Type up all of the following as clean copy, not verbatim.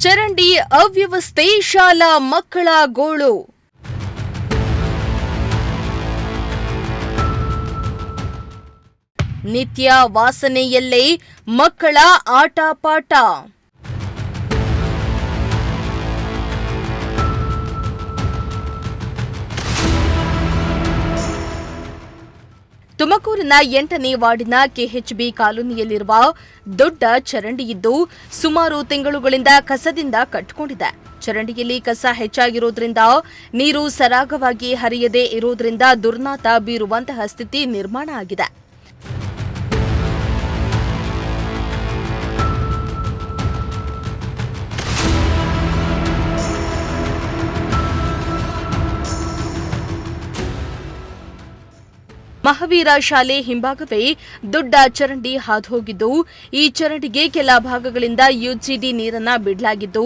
ಚರಂಡಿ ಅವ್ಯವಸ್ಥೆ ಶಾಲಾ ಮಕ್ಕಳ ಗೋಳು. ನಿತ್ಯ ವಾಸನೆಯಲ್ಲೇ ಮಕ್ಕಳ ಆಟ ಪಾಠ. ತುಮಕೂರಿನ 8ನೇ ವಾರ್ಡಿನ ಕೆಎಚ್ಬಿ ಕಾಲೋನಿಯಲ್ಲಿರುವ ದೊಡ್ಡ ಚರಂಡಿಯಿದ್ದು ಸುಮಾರು ತಿಂಗಳುಗಳಿಂದ ಕಸದಿಂದ ಕಟ್ಟಿಕೊಂಡಿದೆ. ಚರಂಡಿಯಲ್ಲಿ ಕಸ ಹೆಚ್ಚಾಗಿರೋದ್ರಿಂದ ನೀರು ಸರಾಗವಾಗಿ ಹರಿಯದೇ ಇರೋದ್ರಿಂದ ದುರ್ನಾತ ಬೀರುವಂತಹ ಸ್ಥಿತಿ ನಿರ್ಮಾಣ ಆಗಿದೆ. ಮಹಾವೀರ ಶಾಲೆ ಹಿಂಭಾಗವೇ ದೊಡ್ಡ ಚರಂಡಿ ಹಾದುಹೋಗಿದ್ದು, ಈ ಚರಂಡಿಗೆ ಕೆಲ ಭಾಗಗಳಿಂದ ಯುಜಿಡಿ ನೀರನ್ನ ಬಿಡಲಾಗಿದ್ದು,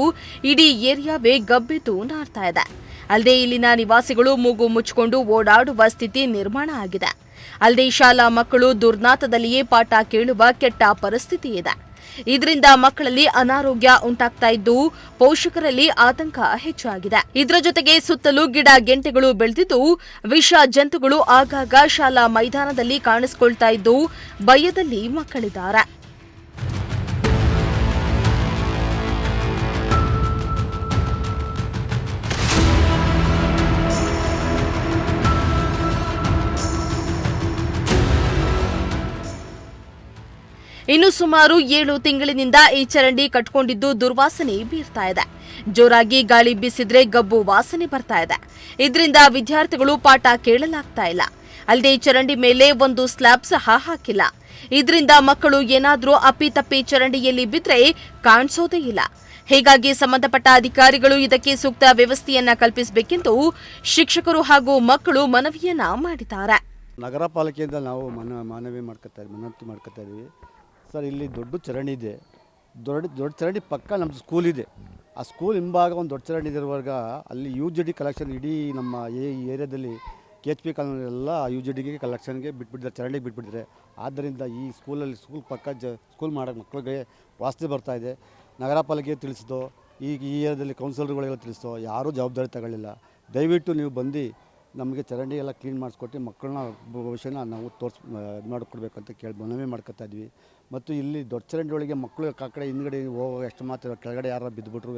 ಇಡೀ ಏರಿಯಾವೇ ಗಬ್ಬೆದ್ದು ನಾರ್ತಾ ಇದೆ. ಅಲ್ಲದೆ ಇಲ್ಲಿನ ನಿವಾಸಿಗಳು ಮೂಗು ಮುಚ್ಚಿಕೊಂಡು ಓಡಾಡುವ ಸ್ಥಿತಿ ನಿರ್ಮಾಣ ಆಗಿದೆ. ಅಲ್ಲದೆ ಶಾಲಾ ಮಕ್ಕಳು ದುರ್ನಾತದಲ್ಲಿಯೇ ಪಾಠ ಕೇಳುವ ಕೆಟ್ಟ ಪರಿಸ್ಥಿತಿ ಇದೆ. ಇದರಿಂದ ಮಕ್ಕಳಲ್ಲಿ ಅನಾರೋಗ್ಯ ಉಂಟಾಗ್ತಾ ಇದ್ದು ಪೋಷಕರಲ್ಲಿ ಆತಂಕ ಹೆಚ್ಚಾಗಿದೆ. ಇದರ ಜೊತೆಗೆ ಸುತ್ತಲೂ ಗಿಡ ಗೆಂಟೆಗಳು ಬೆಳೆದಿದ್ದು ವಿಷ ಜಂತುಗಳು ಆಗಾಗ ಶಾಲಾ ಮೈದಾನದಲ್ಲಿ ಕಾಣಿಸಿಕೊಳ್ತಾ ಇದ್ದು ಭಯದಲ್ಲಿ ಮಕ್ಕಳಿದ್ದಾರೆ. ಇನ್ನು ಸುಮಾರು 7 ತಿಂಗಳಿನಿಂದ ಈ ಚರಂಡಿ ಕಟ್ಕೊಂಡಿದ್ದು ದುರ್ವಾಸನೆ ಬೀರ್ತಾ ಇದೆ. ಜೋರಾಗಿ ಗಾಳಿ ಬೀಸಿದ್ರೆ ಗಬ್ಬು ವಾಸನೆ ಬರ್ತಾ ಇದೆ. ಇದರಿಂದ ವಿದ್ಯಾರ್ಥಿಗಳು ಪಾಠ ಕೇಳಲಾಗ್ತಾ ಇಲ್ಲ. ಅಲ್ಲದೆ ಚರಂಡಿ ಮೇಲೆ ಒಂದು ಸ್ಲ್ಯಾಬ್ ಸಹ ಹಾಕಿಲ್ಲ. ಇದರಿಂದ ಮಕ್ಕಳು ಏನಾದರೂ ಅಪ್ಪಿತಪ್ಪಿ ಚರಂಡಿಯಲ್ಲಿ ಬಿದ್ದರೆ ಕಾಣಿಸೋದೇ ಇಲ್ಲ. ಹೀಗಾಗಿ ಸಂಬಂಧಪಟ್ಟ ಅಧಿಕಾರಿಗಳು ಇದಕ್ಕೆ ಸೂಕ್ತ ವ್ಯವಸ್ಥೆಯನ್ನ ಕಲ್ಪಿಸಬೇಕೆಂದು ಶಿಕ್ಷಕರು ಹಾಗೂ ಮಕ್ಕಳು ಮನವಿಯನ್ನ ಮಾಡಿದ್ದಾರೆ. ನಗರ ಪಾಲಿಕೆಯಿಂದ ನಾವು ಮನವಿ ಮಾಡ್ಕೊತಾ ಇದ್ದೀವಿ ಸರ್. ಇಲ್ಲಿ ದೊಡ್ಡ ಚರಂಡಿ ಇದೆ. ದೊಡ್ಡ ಚರಂಡಿ ಪಕ್ಕ ನಮ್ಮ ಸ್ಕೂಲ್ ಇದೆ. ಆ ಸ್ಕೂಲ್ ಹಿಂಭಾಗ ಒಂದು ದೊಡ್ಡ ಚರಂಡಿ ಇರೋವಾಗ ಅಲ್ಲಿ UGD ಕಲೆಕ್ಷನ್ ಇಡೀ ನಮ್ಮ ಈ ಏರಿಯಾದಲ್ಲಿ KHP ಕಾಲೋನಿ ಎಲ್ಲ UGDಗೆ ಕಲೆಕ್ಷನ್ಗೆ ಬಿಟ್ಬಿಟ್ಟಿದ್ದಾರೆ, ಚರಂಡಿಗೆ ಬಿಟ್ಬಿಟ್ಟಿದ್ದಾರೆ. ಆದ್ದರಿಂದ ಈ ಸ್ಕೂಲ್ ಪಕ್ಕ ಸ್ಕೂಲ್ ಮಾಡೋಕ್ಕೆ ಮಕ್ಕಳಿಗೆ ವಾಸನೆ ಬರ್ತಾ ಇದೆ. ನಗರ ಪಾಲಿಕೆ ತಿಳಿಸಿದೋ, ಈ ಏರಿಯಾದಲ್ಲಿ ಕೌನ್ಸಿಲರ್ಗಳಿಗೆಲ್ಲ ತಿಳಿಸಿದೋ, ಯಾರೂ ಜವಾಬ್ದಾರಿ ತಗೊಳ್ಳಿಲ್ಲ. ದಯವಿಟ್ಟು ನೀವು ಬಂದು ನಮಗೆ ಚರಂಡಿ ಎಲ್ಲ ಕ್ಲೀನ್ ಮಾಡಿಸ್ಕೊಟ್ಟು ಮಕ್ಕಳನ್ನ ಭವಿಷ್ಯನ ನಾವು ಮಾಡಿಕೊಡ್ಬೇಕಂತ ಮನವಿ ಮಾಡ್ಕೊತಾ ಇದ್ವಿ. ಮತ್ತು ಇಲ್ಲಿ ದೊಡ್ಡ ಚರಂಡಿ ಒಳಗೆ ಮಕ್ಕಳು ಆ ಕಡೆ ಹಿಂದ್ಗಡೆ ಹೋಗುವಾಗ ಎಷ್ಟು ಮಾತ್ರ ಕೆಳಗಡೆ ಯಾರು ಬಿದ್ದುಬಿಟ್ರೂ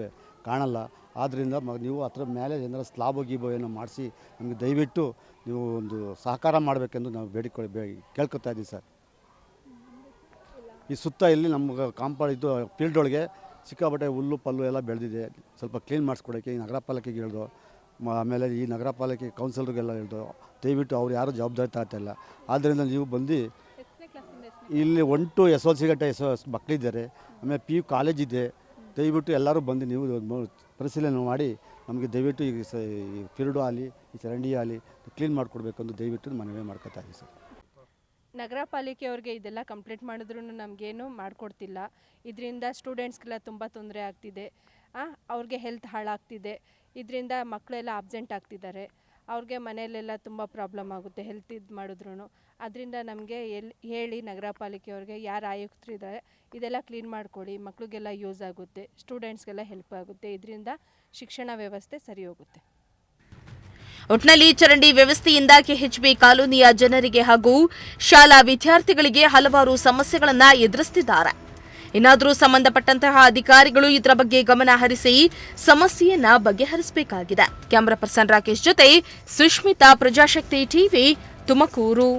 ಕಾಣಲ್ಲ. ಆದ್ದರಿಂದ ನೀವು ಅದರ ಮೇಲೆ ಏನಾರ ಸ್ಲಾಬ್ ಗೀಬೋ ಏನೋ ಮಾಡಿಸಿ ನಮಗೆ ದಯವಿಟ್ಟು ನೀವು ಒಂದು ಸಹಕಾರ ಮಾಡಬೇಕೆಂದು ನಾವು ಕೇಳ್ಕೊತಾ ಇದ್ದೀವಿ ಸರ್. ಈ ಸುತ್ತ ಇಲ್ಲಿ ನಮ್ಗೆ ಕಾಂಪೌಂಡ್ ಇದು ಫೀಲ್ಡ್ ಒಳಗೆ ಸಿಕ್ಕಾಪಟ್ಟೆ ಹುಲ್ಲು ಪಲ್ಲು ಎಲ್ಲ ಬೆಳೆದಿದೆ. ಸ್ವಲ್ಪ ಕ್ಲೀನ್ ಮಾಡಿಸ್ಕೊಡೋಕ್ಕೆ ಈ ನಗರ ಪಾಲಿಕೆಗೆ ಹೇಳ್ದು, ಆಮೇಲೆ ಈ ನಗರ ಪಾಲಿಕೆ ಕೌನ್ಸಿಲರ್ಗೆಲ್ಲ ಹೇಳ್ದು, ದಯವಿಟ್ಟು ಅವ್ರು ಯಾರೂ ಜವಾಬ್ದಾರಿ ತಗೊಳ್ತಾ ಇಲ್ಲ. ಆದ್ದರಿಂದ ನೀವು ಬಂದು ಇಲ್ಲಿ 1 to SLC ಗಂಟೆ ಮಕ್ಕಳಿದ್ದಾರೆ. ಆಮೇಲೆ PU ಕಾಲೇಜ್ ಇದೆ. ದಯವಿಟ್ಟು ಎಲ್ಲರೂ ಬಂದು ನೀವು ಪರಿಶೀಲನೆ ಮಾಡಿ ನಮಗೆ ದಯವಿಟ್ಟು ಈ ಫೀಲ್ಡು ಆಗಲಿ ಈ ಚರಂಡಿ ಆಗಲಿ ಕ್ಲೀನ್ ಮಾಡಿಕೊಡ್ಬೇಕಂದು ದಯವಿಟ್ಟು ಮನವಿ ಮಾಡ್ಕೊತಾ ಇದ್ದೀವಿ ಸರ್. ನಗರ ಪಾಲಿಕೆಯವ್ರಿಗೆ ಇದೆಲ್ಲ ಕಂಪ್ಲೇಂಟ್ ಮಾಡಿದ್ರೂ ನಮಗೇನು ಮಾಡಿಕೊಡ್ತಿಲ್ಲ. ಇದರಿಂದ ಸ್ಟೂಡೆಂಟ್ಸ್ಗೆಲ್ಲ ತುಂಬ ತೊಂದರೆ ಆಗ್ತಿದೆ. ಅವ್ರಿಗೆ ಹೆಲ್ತ್ ಹಾಳಾಗ್ತಿದೆ. ಇದರಿಂದ ಮಕ್ಕಳೆಲ್ಲ ಅಬ್ಸೆಂಟ್ ಆಗ್ತಿದ್ದಾರೆ. ಅವ್ರಿಗೆ ಮನೆಯಲ್ಲೆಲ್ಲ ತುಂಬ ಪ್ರಾಬ್ಲಮ್ ಆಗುತ್ತೆ ಹೆಲ್ತ್ ಇದು ಮಾಡಿದ್ರು. ಅದರಿಂದ ನಮಗೆ ಹೇಳಿ ನಗರ ಪಾಲಿಕೆಯವ್ರಿಗೆ ಯಾರು ಆಯುಕ್ತರಿದ್ದಾರೆ ಇದೆಲ್ಲ ಕ್ಲೀನ್ ಮಾಡಿಕೊಡಿ, ಮಕ್ಕಳಿಗೆಲ್ಲ ಯೂಸ್ ಆಗುತ್ತೆ, ಸ್ಟೂಡೆಂಟ್ಸ್ಗೆಲ್ಲ ಹೆಲ್ಪ್ ಆಗುತ್ತೆ. ಇದರಿಂದ ಶಿಕ್ಷಣ ವ್ಯವಸ್ಥೆ ಸರಿ ಹೋಗುತ್ತೆ. ಒಟ್ನಲ್ಲಿ ಚರಂಡಿ ವ್ಯವಸ್ಥೆಯಿಂದ KHB ಕಾಲೋನಿಯ ಜನರಿಗೆ ಹಾಗೂ ಶಾಲಾ ವಿದ್ಯಾರ್ಥಿಗಳಿಗೆ ಹಲವಾರು ಸಮಸ್ಯೆಗಳನ್ನು ಎದುರಿಸುತ್ತಿದ್ದಾರೆ. ಇನ್ನಾದರೂ ಸಂಬಂಧಪಟ್ಟಂತಹ ಅಧಿಕಾರಿಗಳು ಇದರ ಬಗ್ಗೆ ಗಮನ ಹರಿಸಿ ಸಮಸ್ಯೆಯನ್ನ ಬಗೆಹರಿಸಬೇಕಾಗಿದೆ. ಕ್ಯಾಮರಾ ಪರ್ಸನ್ ರಾಕೇಶ್ ಜೊತೆ ಸುಷ್ಮಿತಾ, ಪ್ರಜಾಶಕ್ತಿ ಟಿವಿ, ತುಮಕೂರು.